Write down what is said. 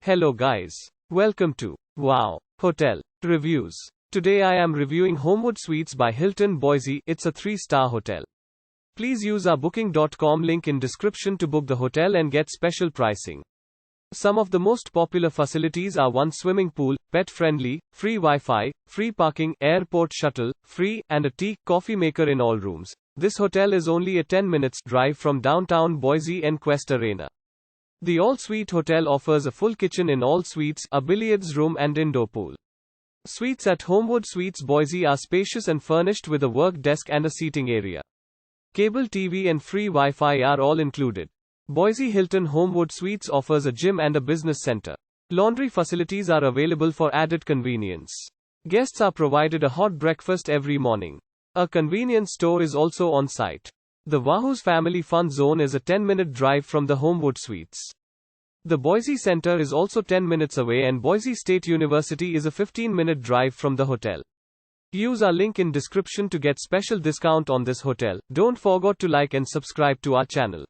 Hello guys. Welcome to Wow Hotel Reviews. Today I am reviewing Homewood Suites by Hilton Boise. It's a 3-star hotel. Please use our booking.com link in description to book the hotel and get special pricing. Some of the most popular facilities are 1 swimming pool, pet friendly, free Wi-Fi, free parking, airport shuttle, free, and a tea, coffee maker in all rooms. This hotel is only a 10 minutes drive from downtown Boise and Qwest Arena. The all-suite hotel offers a full kitchen in all suites, a billiards room and indoor pool. Suites at Homewood Suites Boise are spacious and furnished with a work desk and a seating area. Cable TV and free Wi-Fi are all included. Boise Hilton Homewood Suites offers a gym and a business center. Laundry facilities are available for added convenience. Guests are provided a hot breakfast every morning. A convenience store is also on site. The Wahooz Family Fun Zone is a 10-minute drive from the Homewood Suites. The Boise Center is also 10 minutes away and Boise State University is a 15-minute drive from the hotel. Use our link in description to get special discount on this hotel. Don't forget to like and subscribe to our channel.